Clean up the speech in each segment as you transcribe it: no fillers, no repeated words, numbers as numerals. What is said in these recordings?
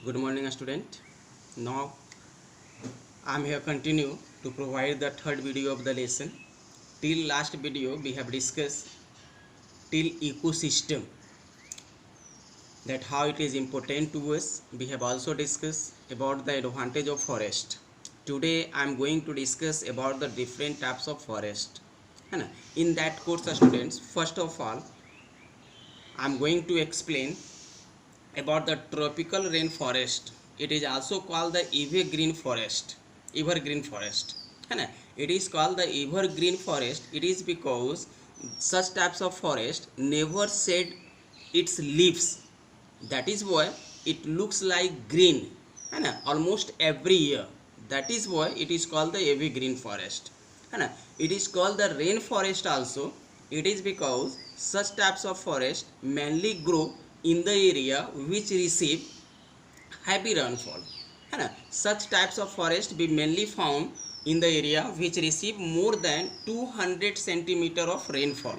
Good morning, student. Now I am here continue to provide the third video of the lesson. Till last video we have discussed till ecosystem, that how it is important to us. We have also discussed about the advantage of forest. Today I am going to discuss about the different types of forest. है ना? In that course, students, first of all I am going to explain about the tropical rainforest. It is also called the evergreen forest है ना. It is called the evergreen forest. It is because such types of forest never shed its leaves. That is why it looks like green है ना almost every year. That is why it is called the evergreen forest है ना. It is called the rainforest also. It is because such types of forest mainly grow in the area which receive heavy rainfall है ना. Such types of forest be mainly found in the area which receive more than 200 centimeter of rainfall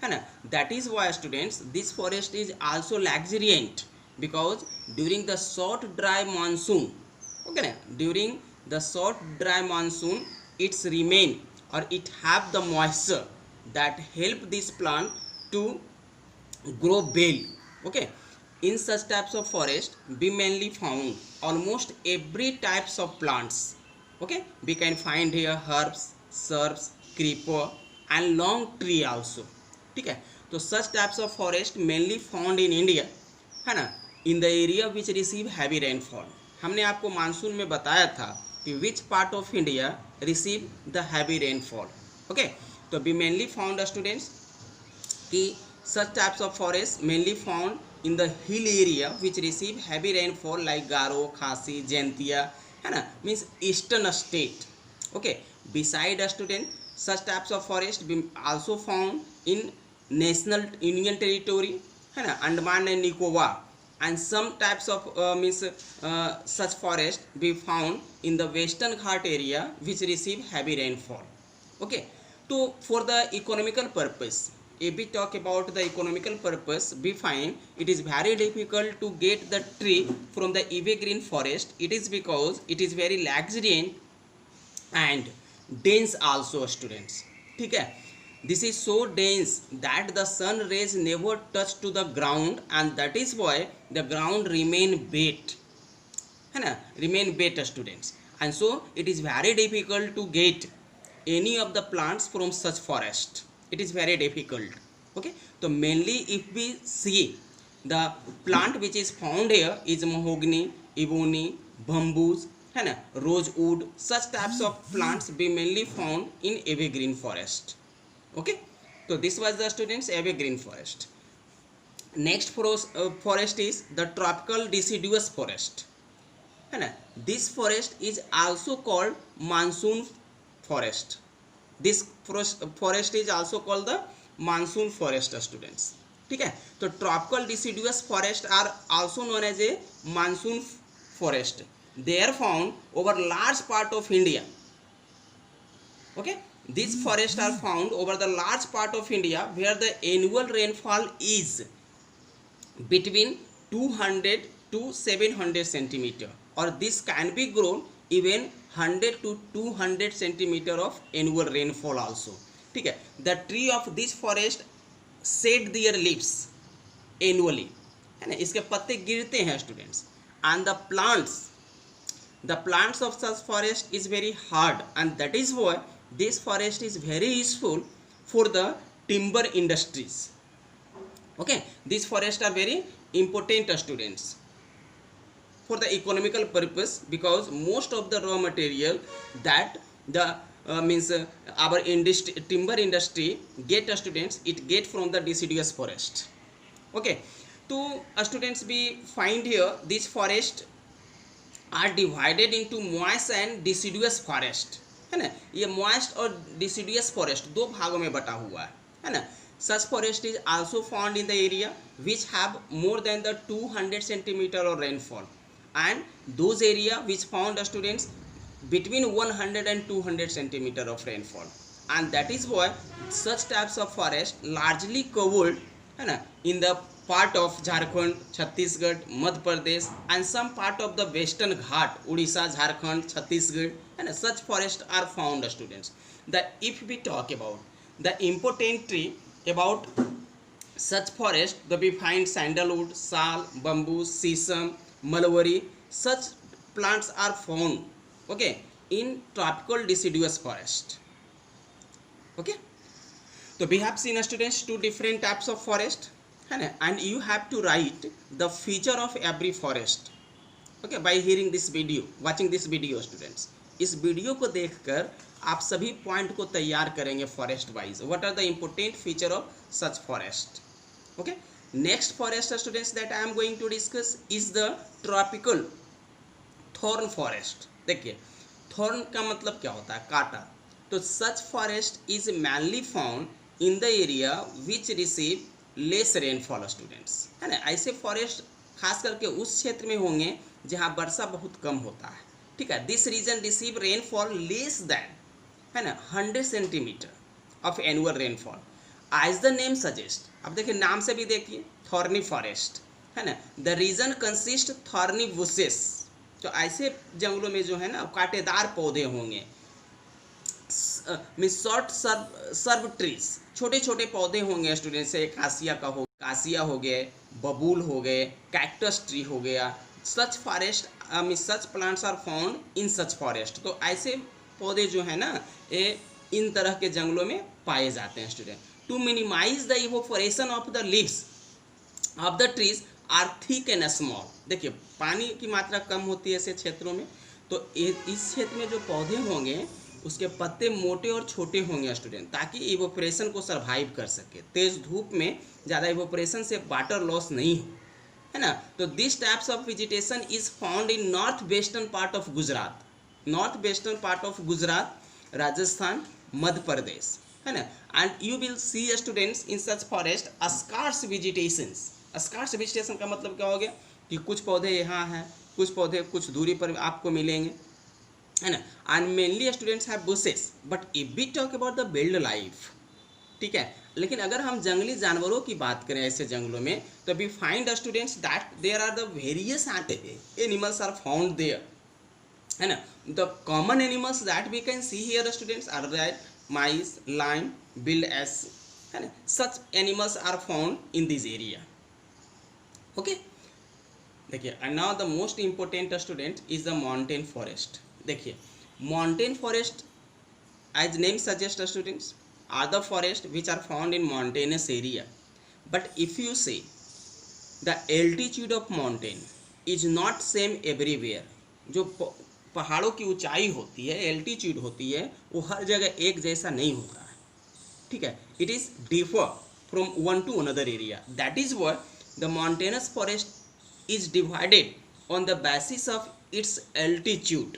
है ना. That is why, students, this forest is also luxuriant because during the short dry monsoon, okay na, during the short dry monsoon it's remain or it have the moisture that help this plant to grow well. Okay, in such types of forest we mainly found almost every types of plants. Okay, we can find here herbs, shrubs, creeper and long tree also. ठीक है, तो such types of forest mainly found in India है ना, in the area which receive heavy rainfall. हमने आपको monsoon में बताया था कि which part of India receive the heavy rainfall. Okay, तो we mainly found, students, कि such types of forests mainly found in the hill area which receive heavy rainfall like Garo, Khasi, Jaintia है ना, means eastern state. Okay, beside, student, such types of forest be also found in national union territory है ना, Andaman and Nicobar, and some types of such forest be found in the western Ghat area which receive heavy rainfall. Okay, so for the economical purpose, if we talk about the economical purpose, we find it is very difficult to get the tree from the evergreen forest. It is because it is very luxuriant and dense also, students. ठीक है, this is so dense that the sun rays never touch to the ground and that is why the ground remain wet है ना, remain wet, students, and so it is very difficult to get any of the plants from such forest. It is very difficult. Okay, so mainly if we see the plant which is found here is mahogany, ebony, bamboos है ना, rosewood. Such types of plants be mainly found in evergreen forest. Okay, so this was the, students, evergreen forest. Next forest is the tropical deciduous forest है ना. This forest is also called monsoon forest. This forest is also called the monsoon forest, students. ठीक है, तो tropical deciduous forest are also known as a monsoon forest. They are found over large part of India. Okay, these forests are found over the large part of India where the annual rainfall is between 200 to 700 centimeter, or this can be grown even 100 to 200 centimeter of annual rainfall also. ठीक है, the tree of this forest shed their leaves annually है ना, इसके पत्ते गिरते हैं, students, and the plants of such forest is very hard and that is why this forest is very useful for the timber industries. Okay, these forests are very important, students, for the economical purpose because most of the raw material that the our timber industry get, students, it get from the deciduous forest. Okay, so students, we find here these forests are divided into moist and deciduous forest है ना. ये moist और deciduous forest दो भागों में बटा हुआ है ना. Such forest is also found in the area which have more than the 200 centimeter of rainfall, and those area which found, students, between 100 and 200 centimeter of rainfall, and that is why such types of forest largely covered है ना in the part of Jharkhand, Chhattisgarh, Madhya Pradesh, and some part of the Western Ghat, Odisha, Jharkhand, Chhattisgarh, and such forests are found, students. If we talk about the important tree about such forest, we find sandalwood, sal, bamboo, sesame, mulberry. Such plants are found, okay, in tropical deciduous forest. Okay, so we have seen, students, two different types of forest, and you have to write the feature of every forest, okay, by hearing this video, watching this video, students. इस video को देखकर आप सभी point को तैयार करेंगे forest wise. What are the important feature of such forest. Okay, next forest, students, that I am going to discuss is the tropical thorn forest. देखिए, thorn का मतलब क्या होता है? कांटा. तो such forest is mainly found in the area which receive less rainfall, students, है ना. ऐसे फॉरेस्ट खास करके उस क्षेत्र में होंगे जहाँ वर्षा बहुत कम होता है. ठीक है, this region receive rainfall less than, है ना, 100 centimetre of annual rainfall. As the name suggest, अब देखिए नाम से भी देखिए, थॉर्नी फॉरेस्ट, है ना. The region consist thorny bushes. तो ऐसे जंगलों में जो है ना कांटेदार पौधे होंगे. शॉर्ट सर्व ट्रीज, छोटे छोटे पौधे होंगे, स्टूडेंट, से कासिया हो गए, बबूल हो गए, कैक्टस ट्री हो गया. Such forest such plants are found in such forest. तो ऐसे पौधे जो है ना ये इन तरह के जंगलों में पाए जाते हैं, student. To minimise the evaporation of the leaves of the trees are thick and small. देखिए, पानी की मात्रा कम होती है ऐसे क्षेत्रों में, तो इस क्षेत्र में जो पौधे होंगे उसके पत्ते मोटे और छोटे होंगे, स्टूडेंट, ताकि इवोपोरेशन को सर्वाइव कर सके. तेज धूप में ज़्यादा इवोपोरेशन से वाटर लॉस नहीं हो, है ना. तो this types of vegetation is found in north western part of Gujarat. North western part of Gujarat, Rajasthan, Madhya Pradesh, है ना. And you will see, students, in such forest scarce vegetations. Scarce vegetation का मतलब क्या हो गया कि कुछ पौधे यहाँ हैं, कुछ पौधे कुछ दूरी पर आपको मिलेंगे, है ना. And mainly students have bushes. But if we talk about the wild life, ठीक है, लेकिन अगर हम जंगली जानवरों की बात करें ऐसे जंगलों में, तो we find students that there are the various animals are found there, है ना. The common animals that we can see here, students, are rat, mice, lion, wild ass, है ना. Such animals are found in this area. Okay, देखिए, and now the most important, student, is the mountain forest. देखिए, mountain forest, as name suggest, students, are the forest which are found in mountainous area. But if you say the altitude of mountain is not same everywhere, जो पहाड़ों की ऊंचाई होती है, altitude होती है, वो हर जगह एक जैसा नहीं होता है. ठीक है, it is differ from one two another area. That is why the mountainous forest is divided on the basis of its altitude.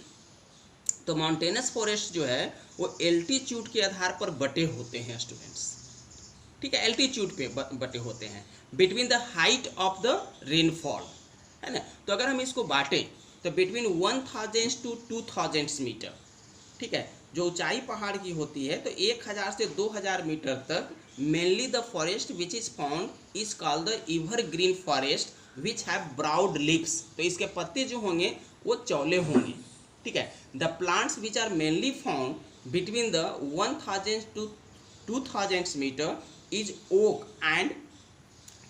तो माउंटेनस फॉरेस्ट जो है वो एल्टीट्यूड के आधार पर बटे होते हैं, स्टूडेंट्स. ठीक है, एल्टीट्यूड पे बटे होते हैं between the height of the rainfall, है ना. तो अगर हम इसको बांटें तो बिटवीन 1000 to 2000 मीटर. ठीक है, जो ऊंचाई पहाड़ की होती है तो 1000 से 2000 मीटर तक mainly the forest which is found is called the evergreen forest which have broad leaves. तो इसके पत्ते जो होंगे वो चौले होंगे. ठीक है, the plants which are mainly found between the 1000 to 2000 metre is oak and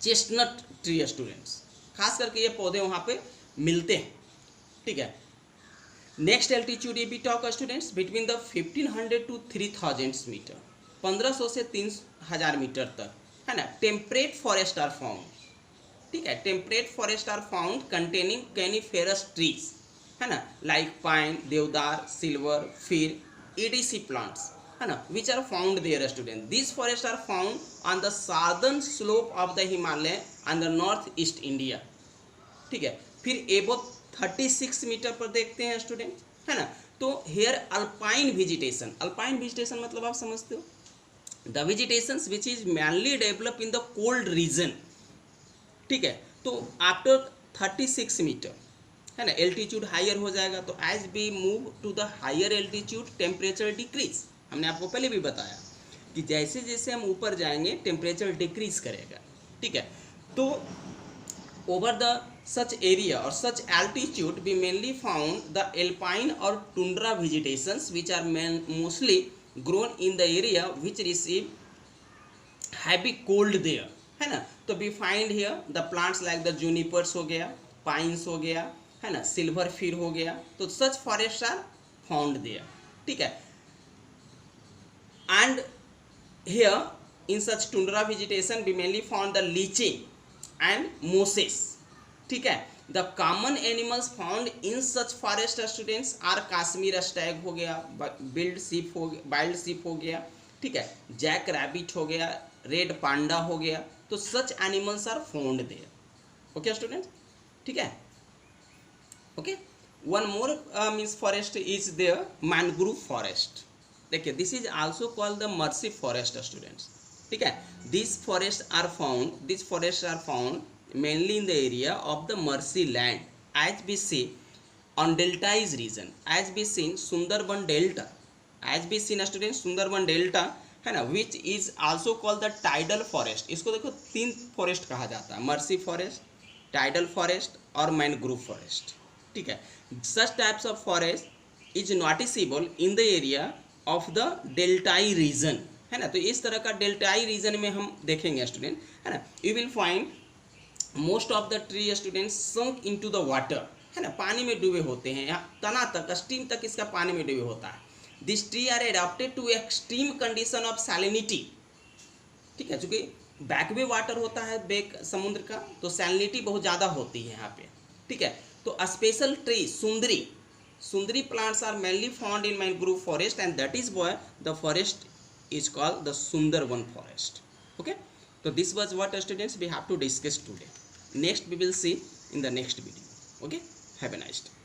chestnut tree, students. खास करके ये पौधे वहाँ पे मिलते हैं. ठीक है, नेक्स्ट एल्टीट्यूड ये भी talk, students, between the 1500 to 3000 metre, 1500 से 3000 मीटर तक, है ना. Temperate forest are found. ठीक है, temperate forest are found containing coniferous trees, है ना, लाइक पाइन, देवदार, सिल्वर, फिर EDC प्लांट्स, है ना, which are found there, student. This forest are found on the southern slope of the Himalaya and the north east India. ठीक है, फिर एबो 36 metre पर देखते हैं, स्टूडेंट, है ना. तो here alpine vegetation. Alpine vegetation मतलब आप समझते हो, the vegetation which is mainly develop in the cold region. ठीक है, तो आफ्टर 36 मीटर, है ना, एल्टीट्यूड हायर हो जाएगा. तो as we move to the higher altitude temperature decrease. हमने आपको पहले भी बताया कि जैसे जैसे हम ऊपर जाएंगे टेम्परेचर डिक्रीज करेगा. ठीक है, तो over the such area or such altitude we mainly found the alpine or tundra vegetations which are mostly grown in the area which receive heavy cold there, है ना. तो we find here the plants like the junipers हो गया, pines हो गया, है ना, silver fir हो गया. तो such forests are found there. ठीक है. And here in such tundra vegetation we mainly found the lychee and mosses. ठीक है. The common animals found in such forest students are Kashmir stag हो गया, wild sheep हो गया, ठीक है, जैक रैबिट हो गया, रेड पांडा हो गया. तो such animals are found there. Okay students, ठीक है. Okay, one more means forest is there, mangrove forest. देखिए, this is also called the mercy forest students. ठीक है. This forest are found mainly in the area of the Mersey land as we see on deltaic region, as we seen Sundarban delta, as we seen students Sundarban delta, है ना, which is also called the tidal forest. इसको देखो तीन forest कहा जाता है, mercy forest, tidal forest और mangrove forest. ठीक है. such types of forest is noticeable in the area of the deltai region, है ना. तो इस तरह का डेल्टाई रीजन में हम देखेंगे स्टूडेंट, है ना. You will find most of the tree students सunk into the water, है ना, पानी में डूबे होते हैं. यहाँ तना तक, स्टीम तक इसका पानी में डूबे होता है. This tree are adapted to extreme condition of salinity. ठीक है, चूँकि बैकवे वाटर होता है बेक समुद्र का, तो सैलिनिटी बहुत ज़्यादा होती है यहाँ पे. ठीक है. तो special tree sundari plants are mainly found in mangrove forest and that is why the forest is called the Sundarban forest. Okay, so this was what students we have to discuss today. Next we will see in the next video. Okay, have a nice day.